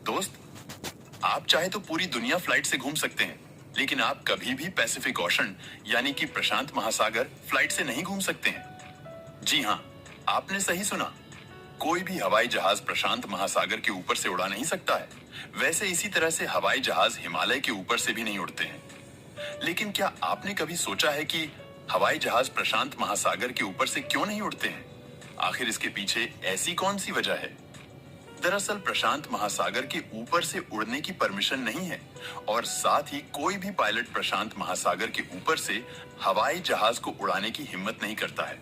दोस्त, आप चाहे तो पूरी दुनिया फ्लाइट से घूम सकते हैं, लेकिन आप कभी भी पैसिफिक ओशन यानी कि प्रशांत महासागर फ्लाइट से नहीं घूम सकते हैं। जी हाँ, आपने सही सुना। कोई भी हवाई जहाज प्रशांत महासागर के ऊपर से उड़ा नहीं सकता है। वैसे इसी तरह से हवाई जहाज हिमालय के ऊपर से भी नहीं उड़ते हैं। लेकिन क्या आपने कभी सोचा है कि हवाई जहाज प्रशांत महासागर के ऊपर से क्यों नहीं उड़ते हैं? आखिर इसके पीछे ऐसी कौन सी वजह है? दरअसल प्रशांत महासागर के ऊपर से उड़ने की परमिशन नहीं है और साथ ही कोई भी पायलट प्रशांत महासागर के ऊपर से हवाई जहाज को उड़ाने की हिम्मत नहीं करता है।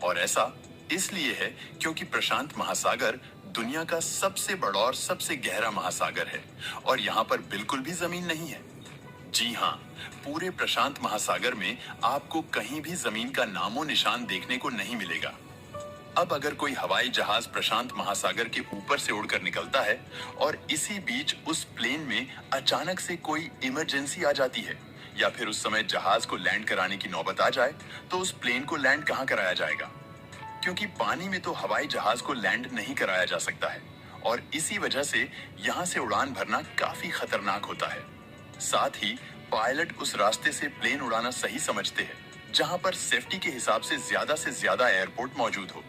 और ऐसा इसलिए है क्योंकि प्रशांत महासागर दुनिया का सबसे बड़ा और सबसे गहरा महासागर है और यहाँ पर बिल्कुल भी जमीन नहीं है। जी हाँ, पूरे प्रशांत महासागर में आपको कहीं भी जमीन का नामो निशान देखने को नहीं मिलेगा। अब अगर कोई हवाई जहाज प्रशांत महासागर के ऊपर से उड़कर निकलता है और इसी बीच उस प्लेन में अचानक से कोई इमरजेंसी आ जाती है या फिर उस समय जहाज को लैंड कराने की नौबत आ जाए, तो उस प्लेन को लैंड कहाँ कराया जाएगा? क्योंकि पानी में तो हवाई जहाज को लैंड नहीं कराया जा सकता है और इसी वजह से यहाँ से उड़ान भरना काफी खतरनाक होता है। साथ ही पायलट उस रास्ते से प्लेन उड़ाना सही समझते हैं जहां पर सेफ्टी के हिसाब से ज्यादा एयरपोर्ट मौजूद हो,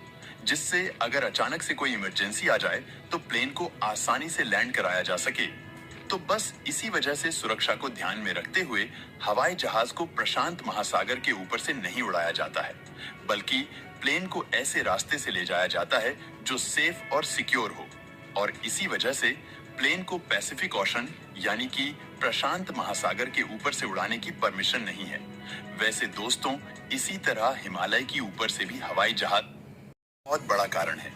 जिससे अगर अचानक से कोई इमरजेंसी आ जाए तो प्लेन को आसानी से लैंड कराया जा सके। तो बस इसी वजह से सुरक्षा को ध्यान में रखते हुए हवाई जहाज को प्रशांत महासागर के ऊपर से नहीं उड़ाया जाता है, बल्कि प्लेन को ऐसे रास्ते से ले जाया जाता है जो सेफ और सिक्योर हो। और इसी वजह से प्लेन को पैसिफिक ओशन यानी कि प्रशांत महासागर के ऊपर से उड़ाने की परमिशन नहीं है। वैसे दोस्तों, इसी तरह हिमालय की ऊपर से भी हवाई जहाज बहुत बड़ा कारण है।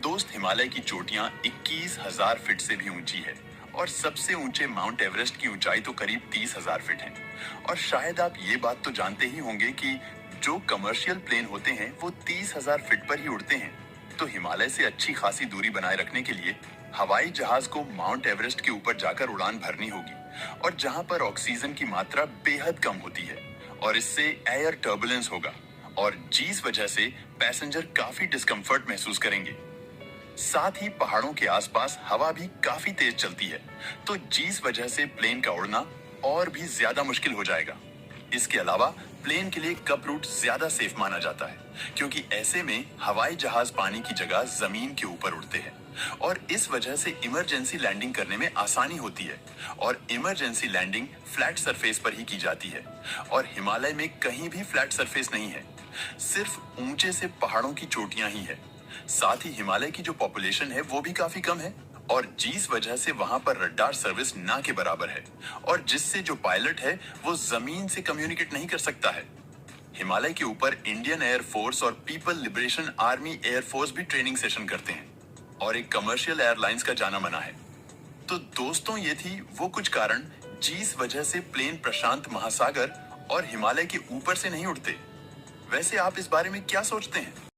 दोस्त, हिमालय की चोटियां 21,000 फीट से भी ऊंची है और सबसे ऊंचे माउंट एवरेस्ट की ऊंचाई तो करीब 30,000 फीट है। और शायद आप ये बात तो जानते ही होंगे कि जो कमर्शियल प्लेन होते हैं वो 30,000 फीट पर ही उड़ते हैं। तो हिमालय से अच्छी खासी दूरी बनाए रखने के लिए हवाई जहाज को माउंट एवरेस्ट के ऊपर जाकर उड़ान भरनी होगी, और जहां पर ऑक्सीजन की मात्रा बेहद कम होती है और इससे एयर टर्बुलेंस होगा और जिस वजह से पैसेंजर काफी डिस्कंफर्ट महसूस करेंगे। साथ ही पहाड़ों के आसपास हवा भी काफी तेज चलती है, तो जिस वजह से प्लेन का उड़ना और भी ज्यादा मुश्किल हो जाएगा। इसके अलावा प्लेन के लिए कप रूट ज्यादा सेफ माना जाता है, क्योंकि ऐसे में हवाई जहाज पानी की जगह जमीन के ऊपर उड़ते हैं और इस वजह से इमरजेंसी लैंडिंग करने में आसानी होती है। और इमरजेंसी लैंडिंग फ्लैट सरफेस पर ही की जाती है और हिमालय में कहीं भी फ्लैट सरफेस नहीं है, सिर्फ ऊंचे से पहाड़ों की चोटियां ही है। साथ ही हिमालय की जो पॉपुलेशन है वो भी काफी कम है और जिस वजह से वहां पर रडार सर्विस ना के बराबर है और जिससे जो पायलट है वो जमीन से कम्युनिकेट नहीं कर सकता है। हिमालय के ऊपर इंडियन एयरफोर्स और पीपल लिबरेशन आर्मी एयरफोर्स भी ट्रेनिंग सेशन करते हैं और एक कमर्शियल एयरलाइंस का जाना माना है। तो दोस्तों, ये थी वो कुछ कारण जिस वजह से प्लेन प्रशांत महासागर और हिमालय के ऊपर से नहीं उड़ते। वैसे आप इस बारे में क्या सोचते हैं?